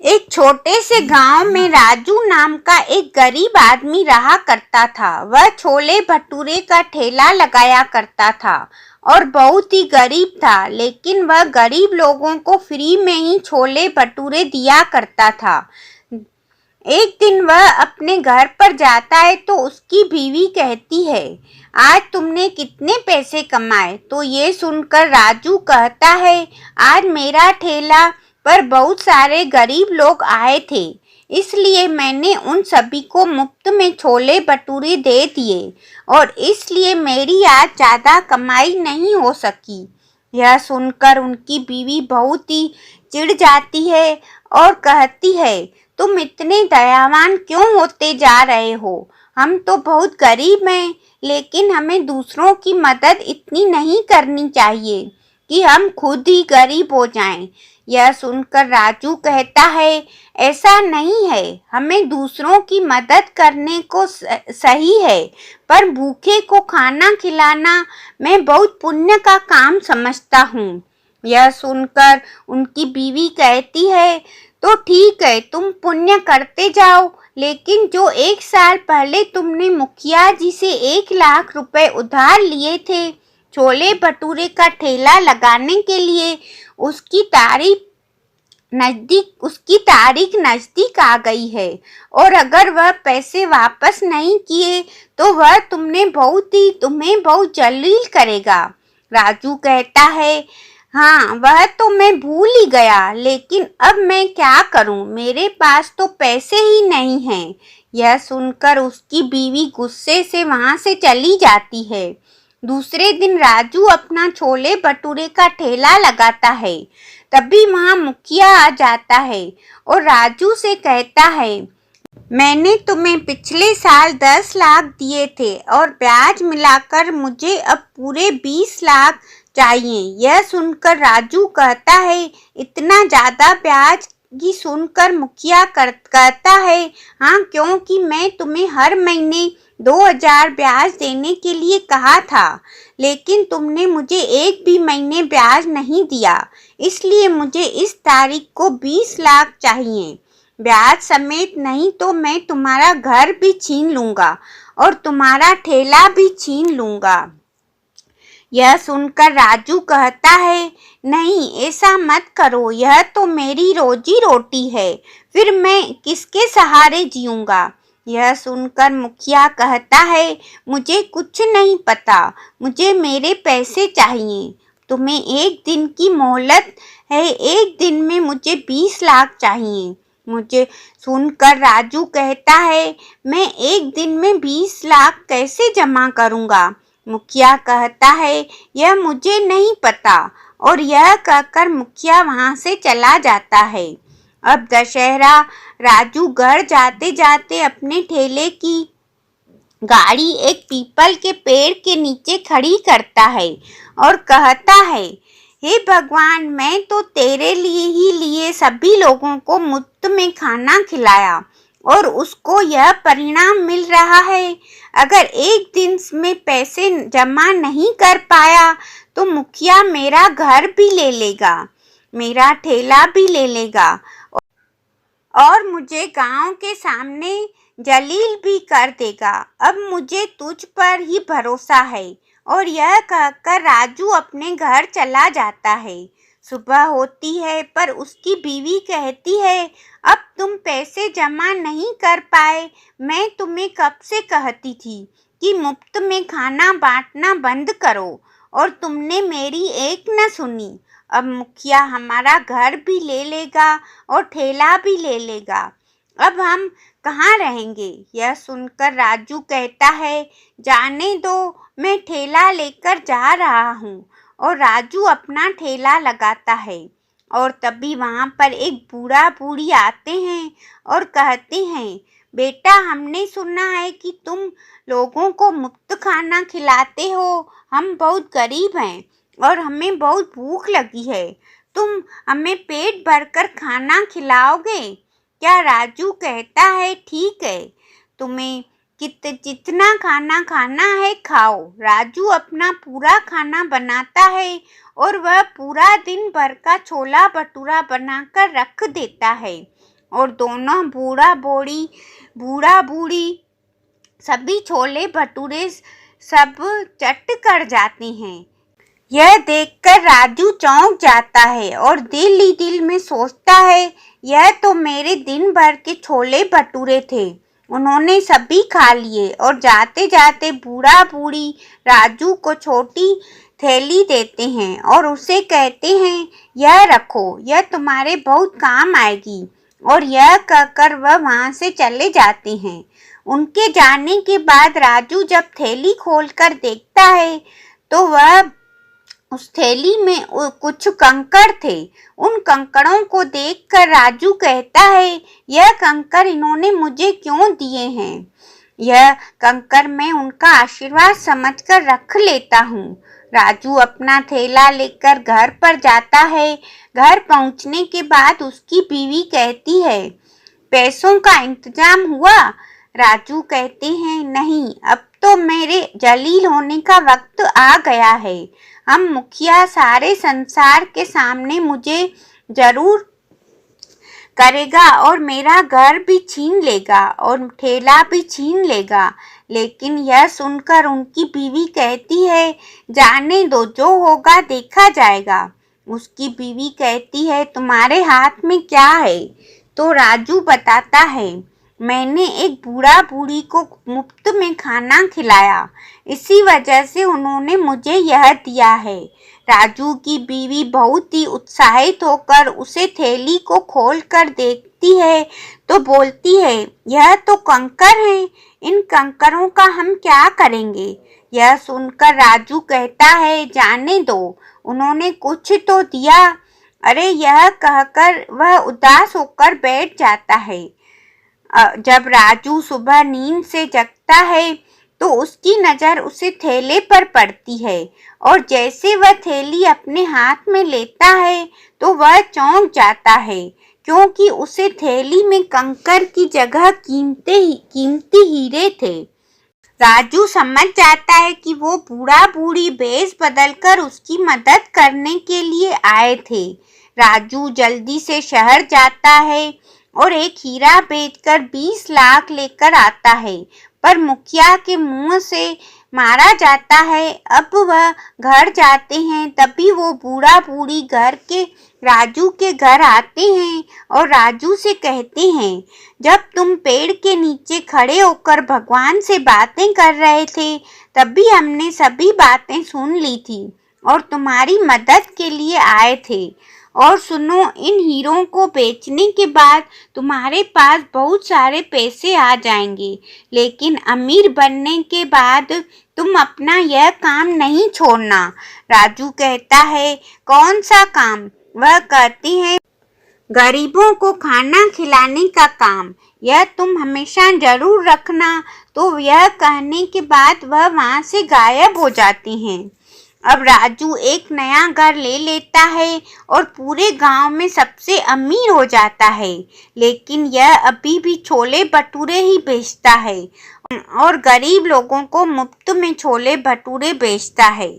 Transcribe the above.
एक छोटे से गांव में राजू नाम का एक गरीब आदमी रहा करता था। वह छोले भटूरे का ठेला लगाया करता था और बहुत ही गरीब था, लेकिन वह गरीब लोगों को फ्री में ही छोले भटूरे दिया करता था। एक दिन वह अपने घर पर जाता है तो उसकी बीवी कहती है, आज तुमने कितने पैसे कमाए? तो ये सुनकर राजू कहता है, आज मेरा ठेला पर बहुत सारे गरीब लोग आए थे, इसलिए मैंने उन सभी को मुफ्त में छोले भटूरे दे दिए और इसलिए मेरी आज ज़्यादा कमाई नहीं हो सकी। यह सुनकर उनकी बीवी बहुत ही चिढ़ जाती है और कहती है, तुम इतने दयावान क्यों होते जा रहे हो? हम तो बहुत गरीब हैं, लेकिन हमें दूसरों की मदद इतनी नहीं करनी चाहिए कि हम खुद ही गरीब हो जाएं। यह सुनकर राजू कहता है, ऐसा नहीं है, हमें दूसरों की मदद करने को सही है, पर भूखे को खाना खिलाना मैं बहुत पुण्य का काम समझता हूँ। यह सुनकर उनकी बीवी कहती है, तो ठीक है, तुम पुण्य करते जाओ, लेकिन जो 1 साल पहले तुमने मुखिया जी से 1 लाख रुपए उधार लिए थे छोले भटूरे का ठेला लगाने के लिए, उसकी तारीख नजदीक आ गई है और अगर वह पैसे वापस नहीं किए तो वह तुम्हें बहुत जलील करेगा। राजू कहता है, हाँ, वह तो मैं भूल ही गया, लेकिन अब मैं क्या करूं? मेरे पास तो पैसे ही नहीं हैं। यह सुनकर उसकी बीवी गुस्से से वहां से चली जाती है। दूसरे दिन राजू अपना छोले भटूरे का ठेला लगाता है। तभी वहां मुखिया आ जाता है और राजू से कहता है, मैंने तुम्हें पिछले साल 10 लाख दिए थे और ब्याज मिलाकर मुझे अब पूरे 20 लाख चाहिए। यह सुनकर राजू कहता है, इतना ज़्यादा ब्याज की सुनकर मुखिया कहता है, हाँ, क्योंकि मैं तुम्हें हर महीने 2000 ब्याज देने के लिए कहा था, लेकिन तुमने मुझे एक भी महीने ब्याज नहीं दिया, इसलिए मुझे इस तारीख को 20 लाख चाहिए। ब्याज समेत, नहीं तो मैं तुम्हारा घर भी छीन लूंगा और तुम्हारा ठेला भी छीन लूंगा। यह सुनकर राजू कहता है, नहीं, ऐसा मत करो, यह तो मेरी रोजी रोटी है, फिर मैं किसके सहारे जीऊंगा? यह सुनकर मुखिया कहता है, मुझे कुछ नहीं पता, मुझे मेरे पैसे चाहिए। तुम्हें 1 दिन की मोहलत है, 1 दिन में मुझे 20 लाख चाहिए। मुझे सुनकर राजू कहता है, मैं 1 दिन में 20 लाख कैसे जमा करूंगा? मुखिया कहता है, यह मुझे नहीं पता, और यह कहकर मुखिया वहां से चला जाता है। अब दशहरा, राजू घर जाते जाते अपने ठेले की गाड़ी एक पीपल के पेड़ के नीचे खड़ी करता है और कहता है, हे भगवान, मैं तो तेरे लिए सभी लोगों को मुफ्त में खाना खिलाया और उसको यह परिणाम मिल रहा है। अगर 1 दिन में पैसे जमा नहीं कर पाया तो मुखिया मेरा घर भी ले लेगा, मेरा ठेला भी ले लेगा और मुझे गांव के सामने जलील भी कर देगा। अब मुझे तुझ पर ही भरोसा है। और यह कहकर राजू अपने घर चला जाता है। सुबह होती है पर उसकी बीवी कहती है, अब तुम पैसे जमा नहीं कर पाए, मैं तुम्हें कब से कहती थी कि मुफ्त में खाना बांटना बंद करो और तुमने मेरी एक न सुनी। अब मुखिया हमारा घर भी ले लेगा और ठेला भी ले लेगा। अब हम कहाँ रहेंगे? यह सुनकर राजू कहता है, जाने दो, मैं ठेला लेकर जा रहा हूँ। और राजू अपना ठेला लगाता है और तभी वहाँ पर एक बूढ़ा बूढ़ी आते हैं और कहते हैं, बेटा, हमने सुना है कि तुम लोगों को मुफ्त खाना खिलाते हो। हम बहुत गरीब हैं और हमें बहुत भूख लगी है, तुम हमें पेट भरकर खाना खिलाओगे क्या? राजू कहता है, ठीक है, तुम्हें जितना खाना खाना है खाओ। राजू अपना पूरा खाना बनाता है और वह पूरा दिन भर का छोला भटूरा बनाकर रख देता है और दोनों बूढ़ा बूढ़ी सभी छोले भटूरे सब चट कर जाते हैं। यह देखकर राजू चौंक जाता है और दिल ही दिल में सोचता है, यह तो मेरे दिन भर के छोले भटूरे थे। उन्होंने सभी खा लिए और जाते जाते बूढ़ा बूढ़ी राजू को छोटी थैली देते हैं और उसे कहते हैं, यह रखो, यह तुम्हारे बहुत काम आएगी। और यह कहकर वह वहां से चले जाते हैं। उनके जाने के बाद राजू जब थैली खोलकर देखता है तो वह उस थैली में कुछ कंकड़ थे। उन कंकड़ों को देखकर राजू कहता है, यह कंकड़ इन्होंने मुझे क्यों दिए हैं? यह कंकड़ मैं उनका आशीर्वाद समझकर रख लेता हूँ। राजू अपना थैला लेकर घर पर जाता है। घर पहुँचने के बाद उसकी बीवी कहती है, पैसों का इंतजाम हुआ? राजू कहते हैं, नहीं, अब तो मेरे जलील होने का वक्त आ गया है। हम मुखिया सारे संसार के सामने मुझे जरूर करेगा और मेरा घर भी छीन लेगा और ठेला भी छीन लेगा। लेकिन यह सुनकर उनकी बीवी कहती है, जाने दो, जो होगा देखा जाएगा। उसकी बीवी कहती है, तुम्हारे हाथ में क्या है? तो राजू बताता है, मैंने एक बूढ़ा बूढ़ी को मुफ्त में खाना खिलाया, इसी वजह से उन्होंने मुझे यह दिया है। राजू की बीवी बहुत ही उत्साहित होकर उसे थैली को खोलकर देखती है तो बोलती है, यह तो कंकड़ हैं, इन कंकड़ों का हम क्या करेंगे? यह सुनकर राजू कहता है, जाने दो, उन्होंने कुछ तो दिया। अरे, यह कहकर वह उदास होकर बैठ जाता है। जब राजू सुबह नींद से जगता है तो उसकी नज़र उसे थैले पर पड़ती है और जैसे वह थैली अपने हाथ में लेता है तो वह चौंक जाता है, क्योंकि उसे थैली में कंकड़ की जगह कीमती हीरे थे। राजू समझ जाता है कि वो बूढ़ा बूढ़ी भेष बदलकर उसकी मदद करने के लिए आए थे। राजू जल्दी से शहर जाता है और एक हीरा बेचकर 20 लाख लेकर आता है, पर मुखिया के मुंह से मारा जाता है। अब वह घर जाते हैं, तभी वो बूढ़ा बूढ़ी राजू के घर आते हैं और राजू से कहते हैं, जब तुम पेड़ के नीचे खड़े होकर भगवान से बातें कर रहे थे, तभी हमने सभी बातें सुन ली थी और तुम्हारी मदद के लिए आए थे। और सुनो, इन हीरों को बेचने के बाद तुम्हारे पास बहुत सारे पैसे आ जाएंगे, लेकिन अमीर बनने के बाद तुम अपना यह काम नहीं छोड़ना। राजू कहता है, कौन सा काम? वह कहती है, गरीबों को खाना खिलाने का काम, यह तुम हमेशा जरूर रखना। तो यह कहने के बाद वह वहाँ से गायब हो जाती हैं। अब राजू एक नया घर ले लेता है और पूरे गांव में सबसे अमीर हो जाता है, लेकिन यह अभी भी छोले भटूरे ही बेचता है और गरीब लोगों को मुफ्त में छोले भटूरे बेचता है।